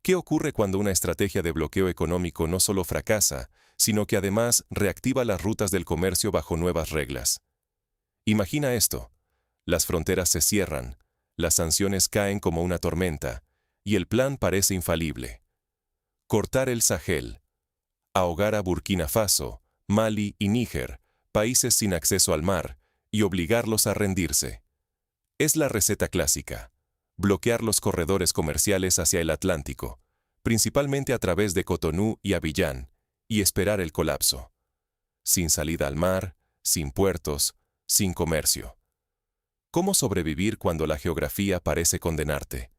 ¿Qué ocurre cuando una estrategia de bloqueo económico no solo fracasa, sino que además reactiva las rutas del comercio bajo nuevas reglas? Imagina esto. Las fronteras se cierran, las sanciones caen como una tormenta, y el plan parece infalible. Cortar el Sahel. Ahogar a Burkina Faso, Mali y Níger, países sin acceso al mar, y obligarlos a rendirse. Es la receta clásica. Bloquear los corredores comerciales hacia el Atlántico, principalmente a través de Cotonú y Abiyán, y esperar el colapso. Sin salida al mar, sin puertos, sin comercio. ¿Cómo sobrevivir cuando la geografía parece condenarte?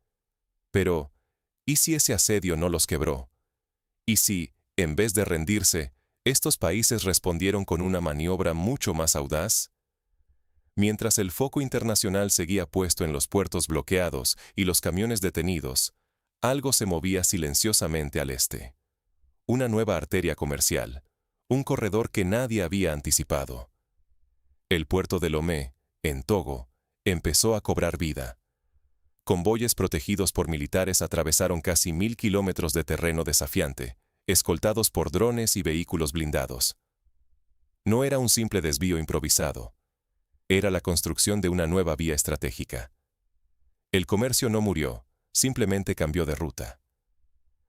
Pero, ¿y si ese asedio no los quebró? ¿Y si, en vez de rendirse, estos países respondieron con una maniobra mucho más audaz? Mientras el foco internacional seguía puesto en los puertos bloqueados y los camiones detenidos, algo se movía silenciosamente al este. Una nueva arteria comercial, un corredor que nadie había anticipado. El puerto de Lomé, en Togo, empezó a cobrar vida. Convoyes protegidos por militares atravesaron casi 1000 kilómetros de terreno desafiante, escoltados por drones y vehículos blindados. No era un simple desvío improvisado. Era la construcción de una nueva vía estratégica. El comercio no murió, simplemente cambió de ruta.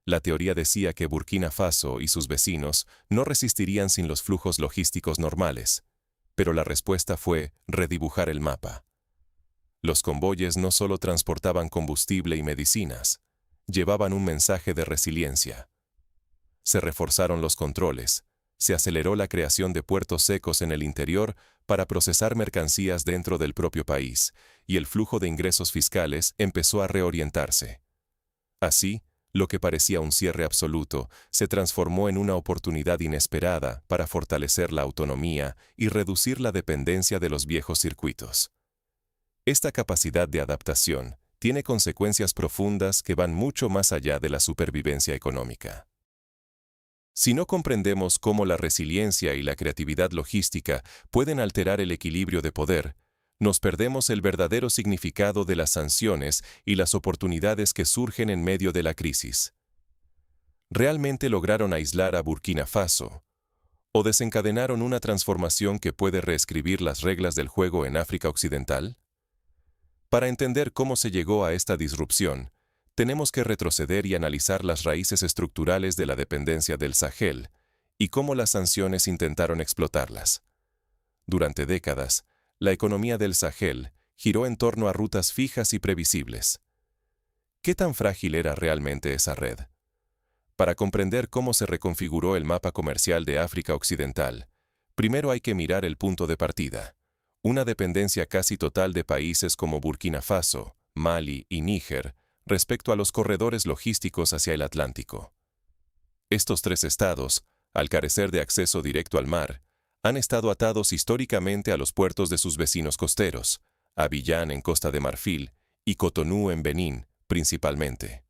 La teoría decía que Burkina Faso y sus vecinos no resistirían sin los flujos logísticos normales, pero la respuesta fue redibujar el mapa. Los convoyes no solo transportaban combustible y medicinas, llevaban un mensaje de resiliencia. Se reforzaron los controles, se aceleró la creación de puertos secos en el interior para procesar mercancías dentro del propio país, y el flujo de ingresos fiscales empezó a reorientarse. Así, lo que parecía un cierre absoluto se transformó en una oportunidad inesperada para fortalecer la autonomía y reducir la dependencia de los viejos circuitos. Esta capacidad de adaptación tiene consecuencias profundas que van mucho más allá de la supervivencia económica. Si no comprendemos cómo la resiliencia y la creatividad logística pueden alterar el equilibrio de poder, nos perdemos el verdadero significado de las sanciones y las oportunidades que surgen en medio de la crisis. ¿Realmente lograron aislar a Burkina Faso? ¿O desencadenaron una transformación que puede reescribir las reglas del juego en África Occidental? Para entender cómo se llegó a esta disrupción, tenemos que retroceder y analizar las raíces estructurales de la dependencia del Sahel y cómo las sanciones intentaron explotarlas. Durante décadas, la economía del Sahel giró en torno a rutas fijas y previsibles. ¿Qué tan frágil era realmente esa red? Para comprender cómo se reconfiguró el mapa comercial de África Occidental, primero hay que mirar el punto de partida: una dependencia casi total de países como Burkina Faso, Mali y Níger respecto a los corredores logísticos hacia el Atlántico. Estos tres estados, al carecer de acceso directo al mar, han estado atados históricamente a los puertos de sus vecinos costeros, Abiyán en Costa de Marfil y Cotonú en Benín, principalmente.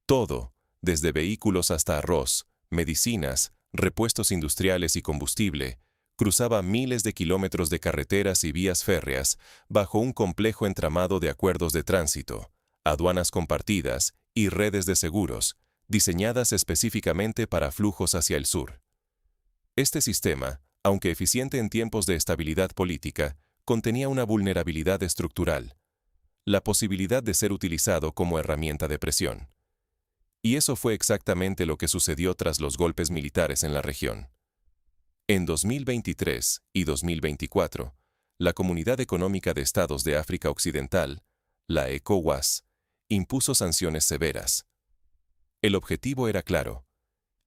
Todo, desde vehículos hasta arroz, medicinas, repuestos industriales y combustible, cruzaba miles de kilómetros de carreteras y vías férreas bajo un complejo entramado de acuerdos de tránsito, aduanas compartidas y redes de seguros, diseñadas específicamente para flujos hacia el sur. Este sistema, aunque eficiente en tiempos de estabilidad política, contenía una vulnerabilidad estructural: la posibilidad de ser utilizado como herramienta de presión. Y eso fue exactamente lo que sucedió tras los golpes militares en la región. En 2023 y 2024, la Comunidad Económica de Estados de África Occidental, la ECOWAS, impuso sanciones severas. El objetivo era claro: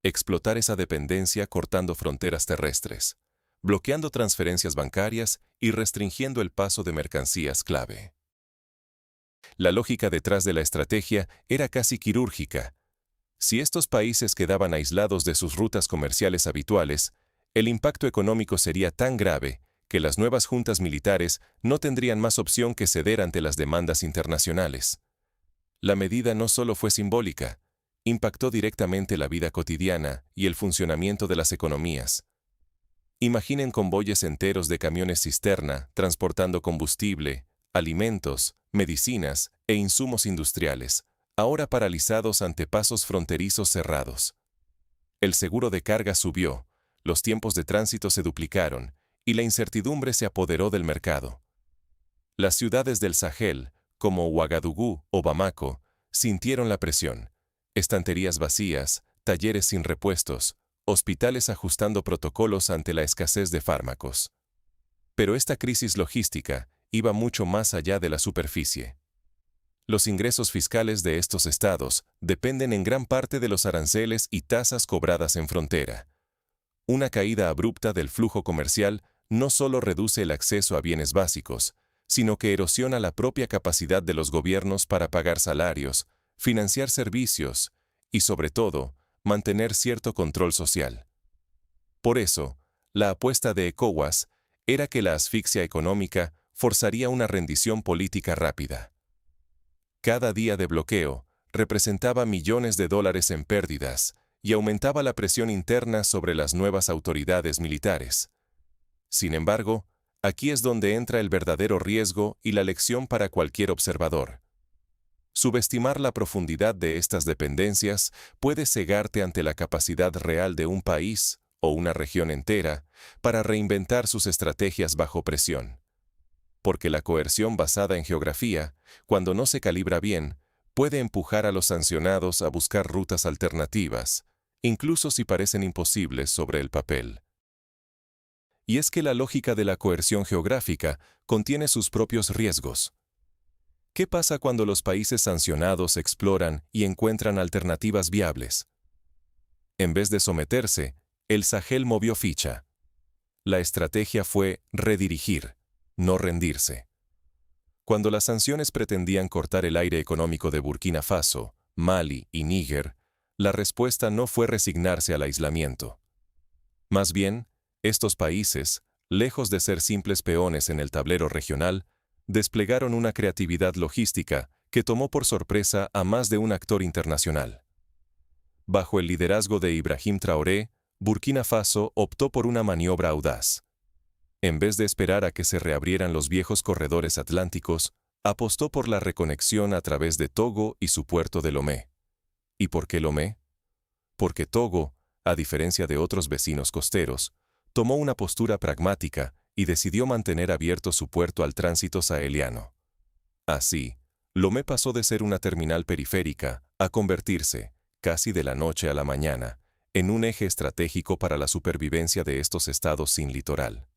explotar esa dependencia cortando fronteras terrestres, bloqueando transferencias bancarias y restringiendo el paso de mercancías clave. La lógica detrás de la estrategia era casi quirúrgica. Si estos países quedaban aislados de sus rutas comerciales habituales, el impacto económico sería tan grave que las nuevas juntas militares no tendrían más opción que ceder ante las demandas internacionales. La medida no solo fue simbólica, impactó directamente la vida cotidiana y el funcionamiento de las economías. Imaginen convoyes enteros de camiones cisterna transportando combustible, alimentos, medicinas e insumos industriales, ahora paralizados ante pasos fronterizos cerrados. El seguro de carga subió, los tiempos de tránsito se duplicaron, y la incertidumbre se apoderó del mercado. Las ciudades del Sahel, como Ouagadougou o Bamako, sintieron la presión. Estanterías vacías, talleres sin repuestos, hospitales ajustando protocolos ante la escasez de fármacos. Pero esta crisis logística iba mucho más allá de la superficie. Los ingresos fiscales de estos estados dependen en gran parte de los aranceles y tasas cobradas en frontera. Una caída abrupta del flujo comercial no solo reduce el acceso a bienes básicos, sino que erosiona la propia capacidad de los gobiernos para pagar salarios, financiar servicios y, sobre todo, mantener cierto control social. Por eso, la apuesta de ECOWAS era que la asfixia económica forzaría una rendición política rápida. Cada día de bloqueo representaba millones de dólares en pérdidas y aumentaba la presión interna sobre las nuevas autoridades militares. Sin embargo, aquí es donde entra el verdadero riesgo y la lección para cualquier observador. Subestimar la profundidad de estas dependencias puede cegarte ante la capacidad real de un país o una región entera para reinventar sus estrategias bajo presión. Porque la coerción basada en geografía, cuando no se calibra bien, puede empujar a los sancionados a buscar rutas alternativas, incluso si parecen imposibles sobre el papel. Y es que la lógica de la coerción geográfica contiene sus propios riesgos. ¿Qué pasa cuando los países sancionados exploran y encuentran alternativas viables? En vez de someterse, el Sahel movió ficha. La estrategia fue redirigir, no rendirse. Cuando las sanciones pretendían cortar el aire económico de Burkina Faso, Mali y Níger, la respuesta no fue resignarse al aislamiento. Más bien, estos países, lejos de ser simples peones en el tablero regional, desplegaron una creatividad logística que tomó por sorpresa a más de un actor internacional. Bajo el liderazgo de Ibrahim Traoré, Burkina Faso optó por una maniobra audaz. En vez de esperar a que se reabrieran los viejos corredores atlánticos, apostó por la reconexión a través de Togo y su puerto de Lomé. ¿Y por qué Lomé? Porque Togo, a diferencia de otros vecinos costeros, tomó una postura pragmática y decidió mantener abierto su puerto al tránsito saheliano. Así, Lomé pasó de ser una terminal periférica a convertirse, casi de la noche a la mañana, en un eje estratégico para la supervivencia de estos estados sin litoral.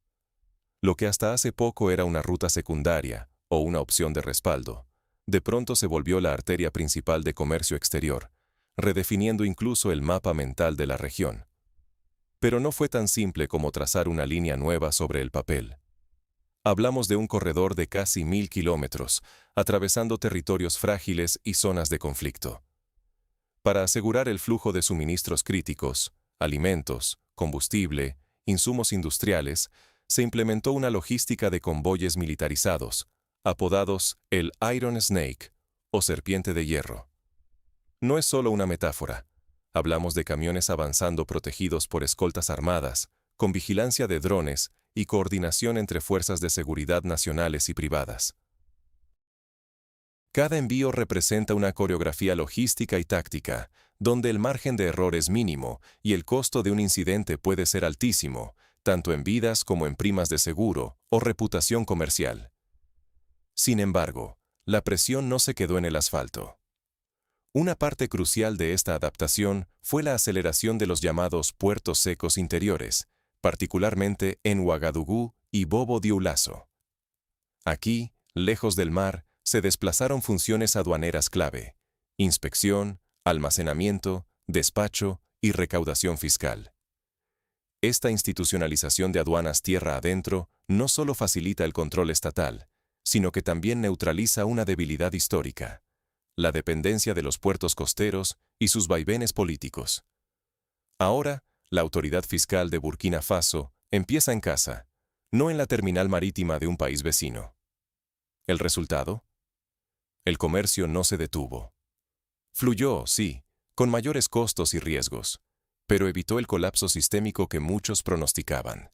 Lo que hasta hace poco era una ruta secundaria o una opción de respaldo, de pronto se volvió la arteria principal de comercio exterior, redefiniendo incluso el mapa mental de la región. Pero no fue tan simple como trazar una línea nueva sobre el papel. Hablamos de un corredor de casi 1000 kilómetros, atravesando territorios frágiles y zonas de conflicto. Para asegurar el flujo de suministros críticos, alimentos, combustible, insumos industriales, se implementó una logística de convoyes militarizados, apodados el Iron Snake, o serpiente de hierro. No es solo una metáfora. Hablamos de camiones avanzando protegidos por escoltas armadas, con vigilancia de drones y coordinación entre fuerzas de seguridad nacionales y privadas. Cada envío representa una coreografía logística y táctica, donde el margen de error es mínimo y el costo de un incidente puede ser altísimo, tanto en vidas como en primas de seguro o reputación comercial. Sin embargo, la presión no se quedó en el asfalto. Una parte crucial de esta adaptación fue la aceleración de los llamados puertos secos interiores, particularmente en Ouagadougou y Bobo-Dioulasso. Aquí, lejos del mar, se desplazaron funciones aduaneras clave: inspección, almacenamiento, despacho y recaudación fiscal. Esta institucionalización de aduanas tierra adentro no solo facilita el control estatal, sino que también neutraliza una debilidad histórica: la dependencia de los puertos costeros y sus vaivenes políticos. Ahora, la autoridad fiscal de Burkina Faso empieza en casa, no en la terminal marítima de un país vecino. ¿El resultado? El comercio no se detuvo. Fluyó, sí, con mayores costos y riesgos, pero evitó el colapso sistémico que muchos pronosticaban.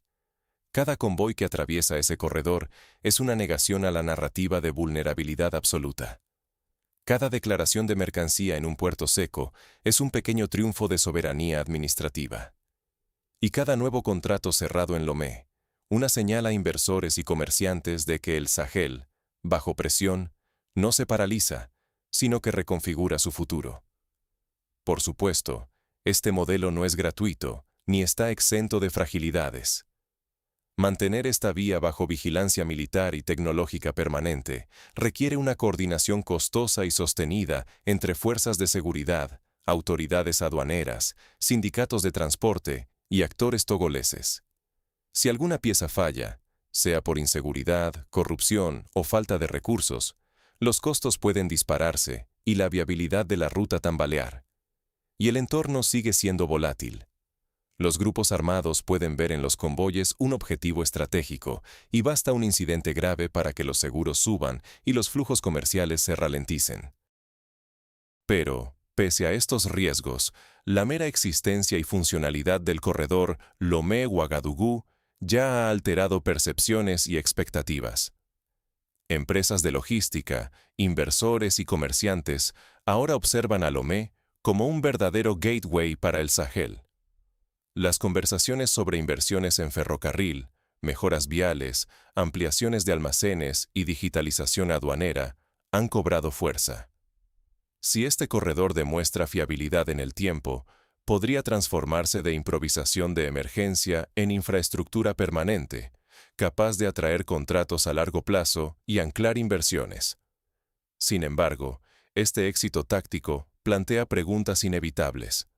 Cada convoy que atraviesa ese corredor es una negación a la narrativa de vulnerabilidad absoluta. Cada declaración de mercancía en un puerto seco es un pequeño triunfo de soberanía administrativa. Y cada nuevo contrato cerrado en Lomé, una señal a inversores y comerciantes de que el Sahel, bajo presión, no se paraliza, sino que reconfigura su futuro. Por supuesto, este modelo no es gratuito, ni está exento de fragilidades. Mantener esta vía bajo vigilancia militar y tecnológica permanente requiere una coordinación costosa y sostenida entre fuerzas de seguridad, autoridades aduaneras, sindicatos de transporte y actores togoleses. Si alguna pieza falla, sea por inseguridad, corrupción o falta de recursos, los costos pueden dispararse y la viabilidad de la ruta tambalear. Y el entorno sigue siendo volátil. Los grupos armados pueden ver en los convoyes un objetivo estratégico y basta un incidente grave para que los seguros suban y los flujos comerciales se ralenticen. Pero, pese a estos riesgos, la mera existencia y funcionalidad del corredor Lomé-Ouagadougou ya ha alterado percepciones y expectativas. Empresas de logística, inversores y comerciantes ahora observan a Lomé como un verdadero gateway para el Sahel. Las conversaciones sobre inversiones en ferrocarril, mejoras viales, ampliaciones de almacenes y digitalización aduanera han cobrado fuerza. Si este corredor demuestra fiabilidad en el tiempo, podría transformarse de improvisación de emergencia en infraestructura permanente, capaz de atraer contratos a largo plazo y anclar inversiones. Sin embargo, este éxito táctico plantea preguntas inevitables.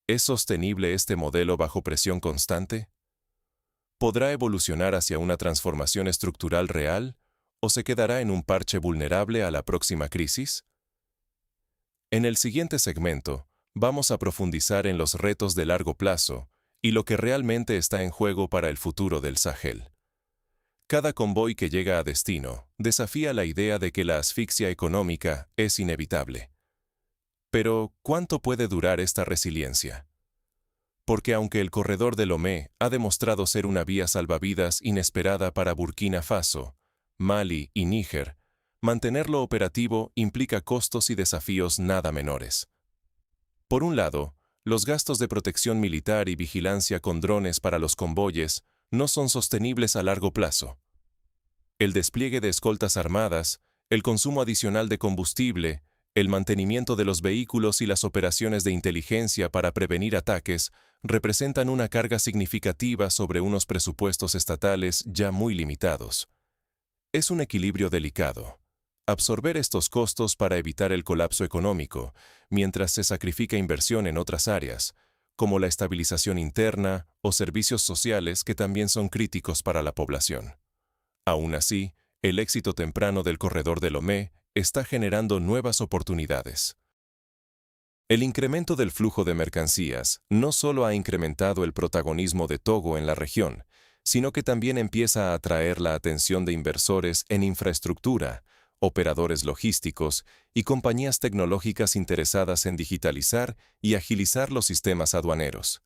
¿Es sostenible este modelo bajo presión constante? ¿Podrá evolucionar hacia una transformación estructural real o se quedará en un parche vulnerable a la próxima crisis? En el siguiente segmento, vamos a profundizar en los retos de largo plazo y lo que realmente está en juego para el futuro del Sahel. Cada convoy que llega a destino desafía la idea de que la asfixia económica es inevitable. Pero, ¿cuánto puede durar esta resiliencia? Porque aunque el corredor de Lomé ha demostrado ser una vía salvavidas inesperada para Burkina Faso, Mali y Níger, mantenerlo operativo implica costos y desafíos nada menores. Por un lado, los gastos de protección militar y vigilancia con drones para los convoyes no son sostenibles a largo plazo. El despliegue de escoltas armadas, el consumo adicional de combustible, el mantenimiento de los vehículos y las operaciones de inteligencia para prevenir ataques representan una carga significativa sobre unos presupuestos estatales ya muy limitados. Es un equilibrio delicado. Absorber estos costos para evitar el colapso económico, mientras se sacrifica inversión en otras áreas, como la estabilización interna o servicios sociales que también son críticos para la población. Aún así, el éxito temprano del corredor de Lomé está generando nuevas oportunidades. El incremento del flujo de mercancías no solo ha incrementado el protagonismo de Togo en la región, sino que también empieza a atraer la atención de inversores en infraestructura, operadores logísticos y compañías tecnológicas interesadas en digitalizar y agilizar los sistemas aduaneros.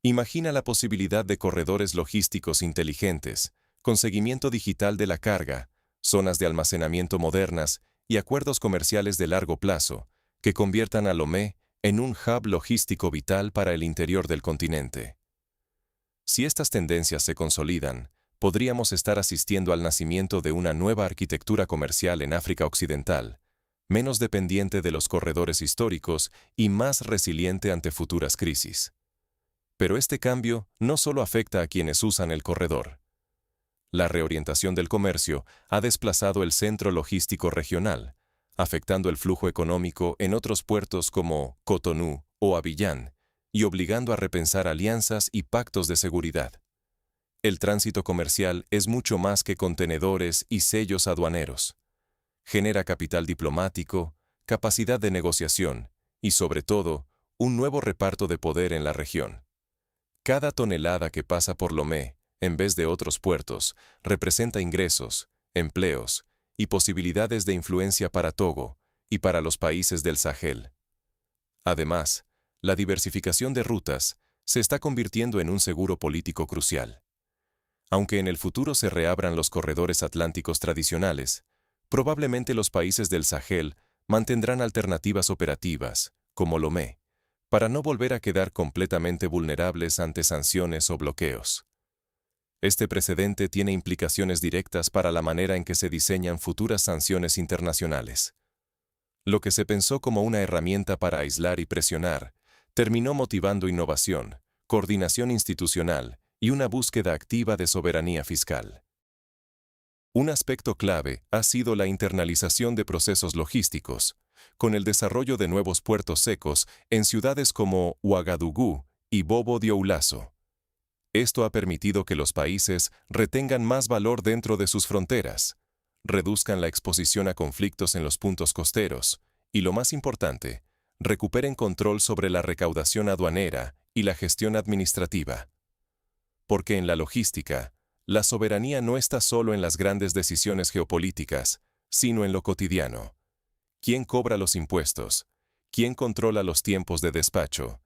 Imagina la posibilidad de corredores logísticos inteligentes, con seguimiento digital de la carga, zonas de almacenamiento modernas y acuerdos comerciales de largo plazo, que conviertan a Lomé en un hub logístico vital para el interior del continente. Si estas tendencias se consolidan, podríamos estar asistiendo al nacimiento de una nueva arquitectura comercial en África Occidental, menos dependiente de los corredores históricos y más resiliente ante futuras crisis. Pero este cambio no solo afecta a quienes usan el corredor. La reorientación del comercio ha desplazado el centro logístico regional, afectando el flujo económico en otros puertos como Cotonú o Abiyán, y obligando a repensar alianzas y pactos de seguridad. El tránsito comercial es mucho más que contenedores y sellos aduaneros. Genera capital diplomático, capacidad de negociación y, sobre todo, un nuevo reparto de poder en la región. Cada tonelada que pasa por Lomé, en vez de otros puertos, representa ingresos, empleos y posibilidades de influencia para Togo y para los países del Sahel. Además, la diversificación de rutas se está convirtiendo en un seguro político crucial. Aunque en el futuro se reabran los corredores atlánticos tradicionales, probablemente los países del Sahel mantendrán alternativas operativas, como Lomé, para no volver a quedar completamente vulnerables ante sanciones o bloqueos. Este precedente tiene implicaciones directas para la manera en que se diseñan futuras sanciones internacionales. Lo que se pensó como una herramienta para aislar y presionar, terminó motivando innovación, coordinación institucional y una búsqueda activa de soberanía fiscal. Un aspecto clave ha sido la internalización de procesos logísticos, con el desarrollo de nuevos puertos secos en ciudades como Ouagadougou y Bobo Dioulasso. Esto ha permitido que los países retengan más valor dentro de sus fronteras, reduzcan la exposición a conflictos en los puntos costeros y, lo más importante, recuperen control sobre la recaudación aduanera y la gestión administrativa. Porque en la logística, la soberanía no está solo en las grandes decisiones geopolíticas, sino en lo cotidiano. ¿Quién cobra los impuestos? ¿Quién controla los tiempos de despacho?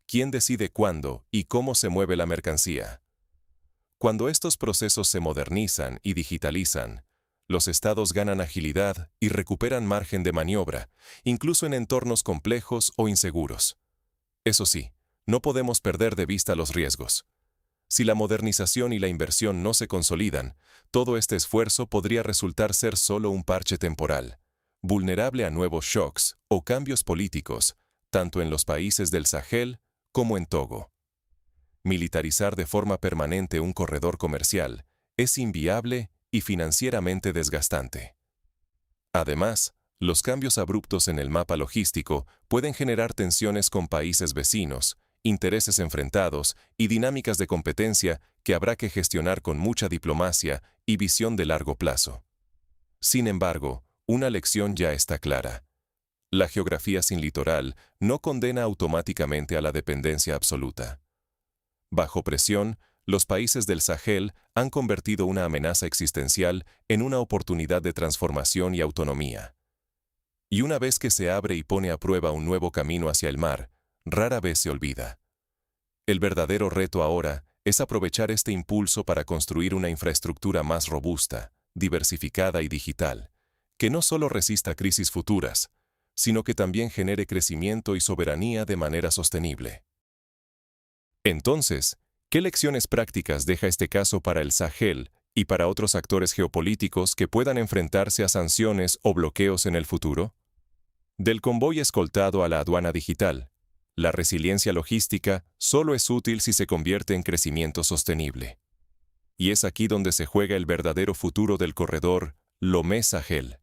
¿Quién decide cuándo y cómo se mueve la mercancía? Cuando estos procesos se modernizan y digitalizan, los estados ganan agilidad y recuperan margen de maniobra, incluso en entornos complejos o inseguros. Eso sí, no podemos perder de vista los riesgos. Si la modernización y la inversión no se consolidan, todo este esfuerzo podría resultar ser solo un parche temporal, vulnerable a nuevos shocks o cambios políticos, tanto en los países del Sahel como en Togo. Militarizar de forma permanente un corredor comercial es inviable y financieramente desgastante. Además, los cambios abruptos en el mapa logístico pueden generar tensiones con países vecinos, intereses enfrentados y dinámicas de competencia que habrá que gestionar con mucha diplomacia y visión de largo plazo. Sin embargo, una lección ya está clara. La geografía sin litoral no condena automáticamente a la dependencia absoluta. Bajo presión, los países del Sahel han convertido una amenaza existencial en una oportunidad de transformación y autonomía. Y una vez que se abre y pone a prueba un nuevo camino hacia el mar, rara vez se olvida. El verdadero reto ahora es aprovechar este impulso para construir una infraestructura más robusta, diversificada y digital, que no solo resista crisis futuras, sino que también genere crecimiento y soberanía de manera sostenible. Entonces, ¿qué lecciones prácticas deja este caso para el Sahel y para otros actores geopolíticos que puedan enfrentarse a sanciones o bloqueos en el futuro? Del convoy escoltado a la aduana digital, la resiliencia logística solo es útil si se convierte en crecimiento sostenible. Y es aquí donde se juega el verdadero futuro del corredor Lomé-Sahel.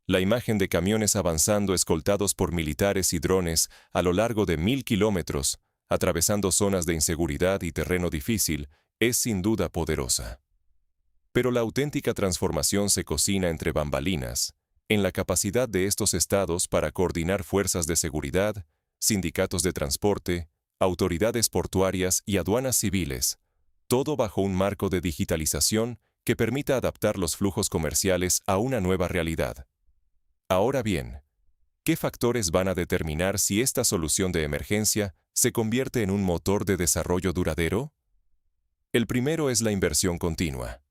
La imagen de camiones avanzando escoltados por militares y drones a lo largo de 1000 kilómetros, atravesando zonas de inseguridad y terreno difícil, es sin duda poderosa. Pero la auténtica transformación se cocina entre bambalinas, en la capacidad de estos estados para coordinar fuerzas de seguridad, sindicatos de transporte, autoridades portuarias y aduanas civiles, todo bajo un marco de digitalización que permita adaptar los flujos comerciales a una nueva realidad. Ahora bien, ¿qué factores van a determinar si esta solución de emergencia se convierte en un motor de desarrollo duradero? El primero es la inversión continua.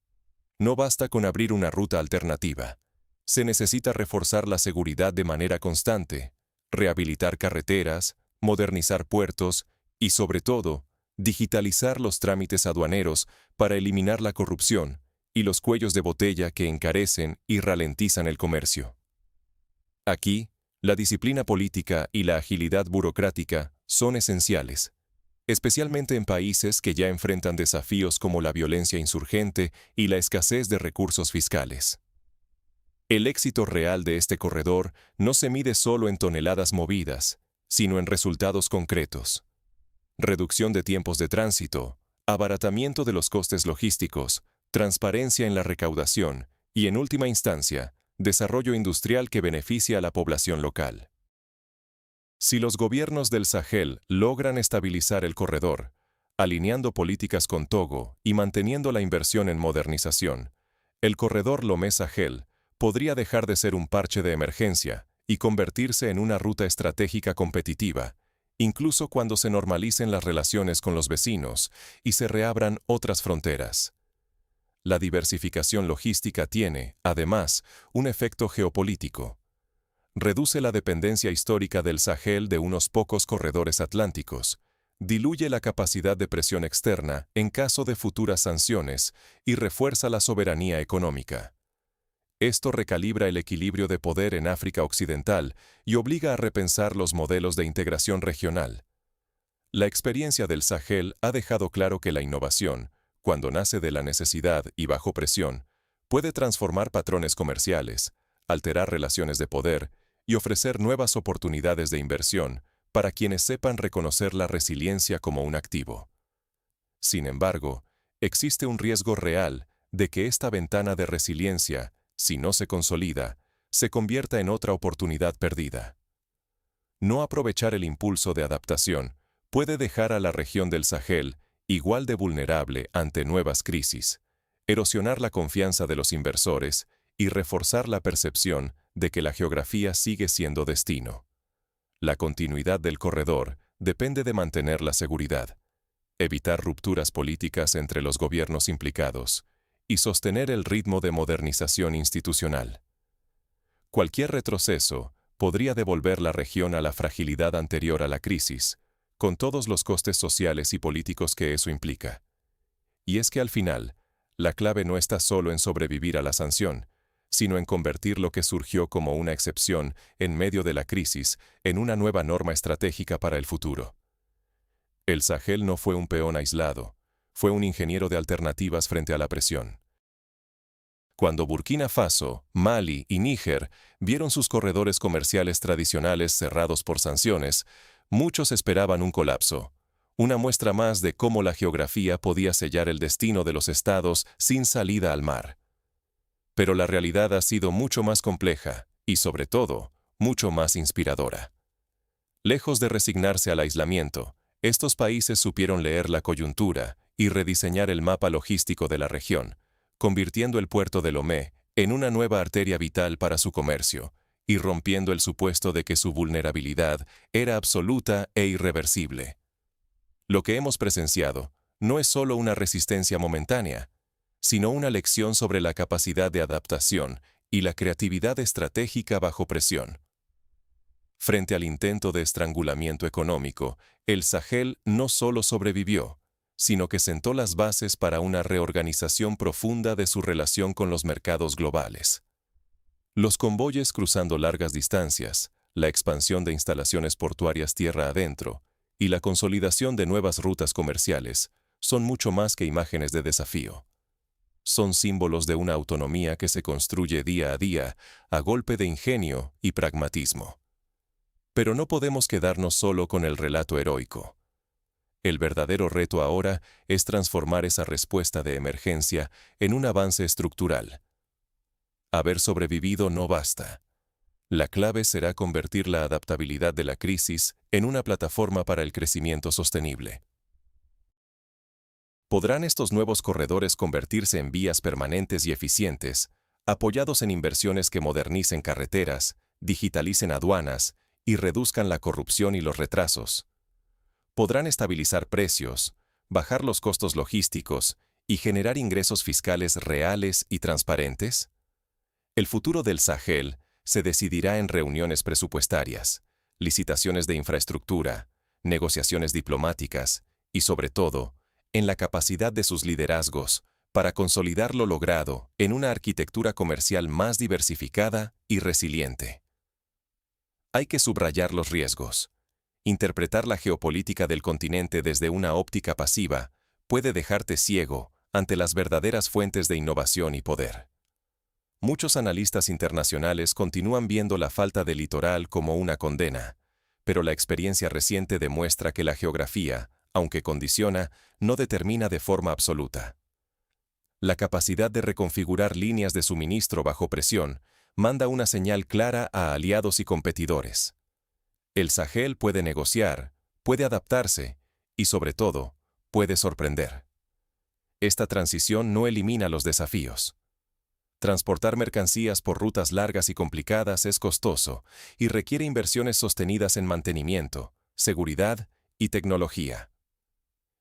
No basta con abrir una ruta alternativa. Se necesita reforzar la seguridad de manera constante, rehabilitar carreteras, modernizar puertos y, sobre todo, digitalizar los trámites aduaneros para eliminar la corrupción y los cuellos de botella que encarecen y ralentizan el comercio. Aquí, la disciplina política y la agilidad burocrática son esenciales, especialmente en países que ya enfrentan desafíos como la violencia insurgente y la escasez de recursos fiscales. El éxito real de este corredor no se mide solo en toneladas movidas, sino en resultados concretos. Reducción de tiempos de tránsito, abaratamiento de los costes logísticos, transparencia en la recaudación y, en última instancia, desarrollo industrial que beneficia a la población local. Si los gobiernos del Sahel logran estabilizar el corredor, alineando políticas con Togo y manteniendo la inversión en modernización, el corredor Lomé-Sahel podría dejar de ser un parche de emergencia y convertirse en una ruta estratégica competitiva, incluso cuando se normalicen las relaciones con los vecinos y se reabran otras fronteras. La diversificación logística tiene, además, un efecto geopolítico. reduce la dependencia histórica del Sahel de unos pocos corredores atlánticos, diluye la capacidad de presión externa en caso de futuras sanciones y refuerza la soberanía económica. Esto recalibra el equilibrio de poder en África Occidental y obliga a repensar los modelos de integración regional. La experiencia del Sahel ha dejado claro que la innovación, cuando nace de la necesidad y bajo presión, puede transformar patrones comerciales, alterar relaciones de poder y ofrecer nuevas oportunidades de inversión para quienes sepan reconocer la resiliencia como un activo. Sin embargo, existe un riesgo real de que esta ventana de resiliencia, si no se consolida, se convierta en otra oportunidad perdida. No aprovechar el impulso de adaptación puede dejar a la región del Sahel igual de vulnerable ante nuevas crisis, erosionar la confianza de los inversores y reforzar la percepción de que la geografía sigue siendo destino. La continuidad del corredor depende de mantener la seguridad, evitar rupturas políticas entre los gobiernos implicados y sostener el ritmo de modernización institucional. Cualquier retroceso podría devolver la región a la fragilidad anterior a la crisis, con todos los costes sociales y políticos que eso implica. Y es que al final, la clave no está solo en sobrevivir a la sanción, sino en convertir lo que surgió como una excepción en medio de la crisis en una nueva norma estratégica para el futuro. El Sahel no fue un peón aislado, fue un ingeniero de alternativas frente a la presión. Cuando Burkina Faso, Mali y Níger vieron sus corredores comerciales tradicionales cerrados por sanciones, muchos esperaban un colapso, una muestra más de cómo la geografía podía sellar el destino de los estados sin salida al mar. Pero la realidad ha sido mucho más compleja y, sobre todo, mucho más inspiradora. Lejos de resignarse al aislamiento, estos países supieron leer la coyuntura y rediseñar el mapa logístico de la región, convirtiendo el puerto de Lomé en una nueva arteria vital para su comercio y rompiendo el supuesto de que su vulnerabilidad era absoluta e irreversible. Lo que hemos presenciado no es solo una resistencia momentánea, sino una lección sobre la capacidad de adaptación y la creatividad estratégica bajo presión. Frente al intento de estrangulamiento económico, el Sahel no solo sobrevivió, sino que sentó las bases para una reorganización profunda de su relación con los mercados globales. Los convoyes cruzando largas distancias, la expansión de instalaciones portuarias tierra adentro y la consolidación de nuevas rutas comerciales son mucho más que imágenes de desafío. Son símbolos de una autonomía que se construye día a día a golpe de ingenio y pragmatismo. Pero no podemos quedarnos solo con el relato heroico. El verdadero reto ahora es transformar esa respuesta de emergencia en un avance estructural. Haber sobrevivido no basta. La clave será convertir la adaptabilidad de la crisis en una plataforma para el crecimiento sostenible. ¿Podrán estos nuevos corredores convertirse en vías permanentes y eficientes, apoyados en inversiones que modernicen carreteras, digitalicen aduanas y reduzcan la corrupción y los retrasos? ¿Podrán estabilizar precios, bajar los costos logísticos y generar ingresos fiscales reales y transparentes? El futuro del Sahel se decidirá en reuniones presupuestarias, licitaciones de infraestructura, negociaciones diplomáticas y, sobre todo, en la capacidad de sus liderazgos para consolidar lo logrado en una arquitectura comercial más diversificada y resiliente. Hay que subrayar los riesgos. Interpretar la geopolítica del continente desde una óptica pasiva puede dejarte ciego ante las verdaderas fuentes de innovación y poder. Muchos analistas internacionales continúan viendo la falta de litoral como una condena, pero la experiencia reciente demuestra que la geografía, aunque condiciona, no determina de forma absoluta. La capacidad de reconfigurar líneas de suministro bajo presión manda una señal clara a aliados y competidores. El Sahel puede negociar, puede adaptarse y, sobre todo, puede sorprender. Esta transición no elimina los desafíos. Transportar mercancías por rutas largas y complicadas es costoso y requiere inversiones sostenidas en mantenimiento, seguridad y tecnología.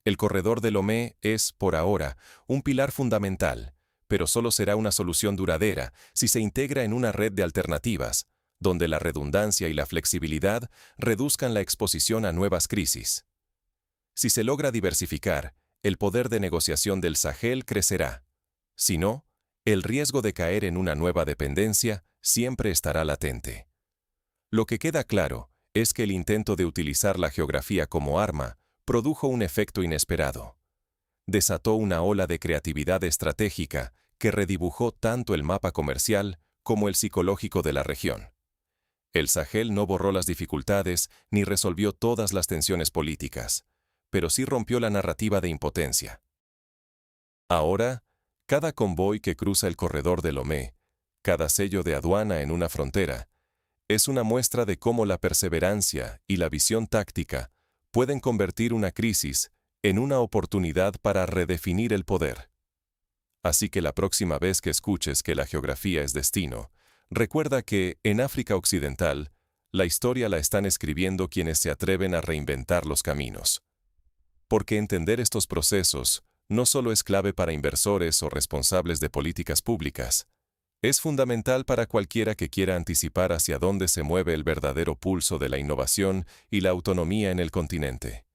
El corredor de Lomé es, por ahora, un pilar fundamental, pero solo será una solución duradera si se integra en una red de alternativas, donde la redundancia y la flexibilidad reduzcan la exposición a nuevas crisis. Si se logra diversificar, el poder de negociación del Sahel crecerá. Si no, el riesgo de caer en una nueva dependencia siempre estará latente. Lo que queda claro es que el intento de utilizar la geografía como arma produjo un efecto inesperado. Desató una ola de creatividad estratégica que redibujó tanto el mapa comercial como el psicológico de la región. El Sahel no borró las dificultades ni resolvió todas las tensiones políticas, pero sí rompió la narrativa de impotencia. Ahora, cada convoy que cruza el corredor de Lomé, cada sello de aduana en una frontera, es una muestra de cómo la perseverancia y la visión táctica pueden convertir una crisis en una oportunidad para redefinir el poder. Así que la próxima vez que escuches que la geografía es destino, recuerda que, en África Occidental, la historia la están escribiendo quienes se atreven a reinventar los caminos. Porque entender estos procesos no solo es clave para inversores o responsables de políticas públicas, es fundamental para cualquiera que quiera anticipar hacia dónde se mueve el verdadero pulso de la innovación y la autonomía en el continente.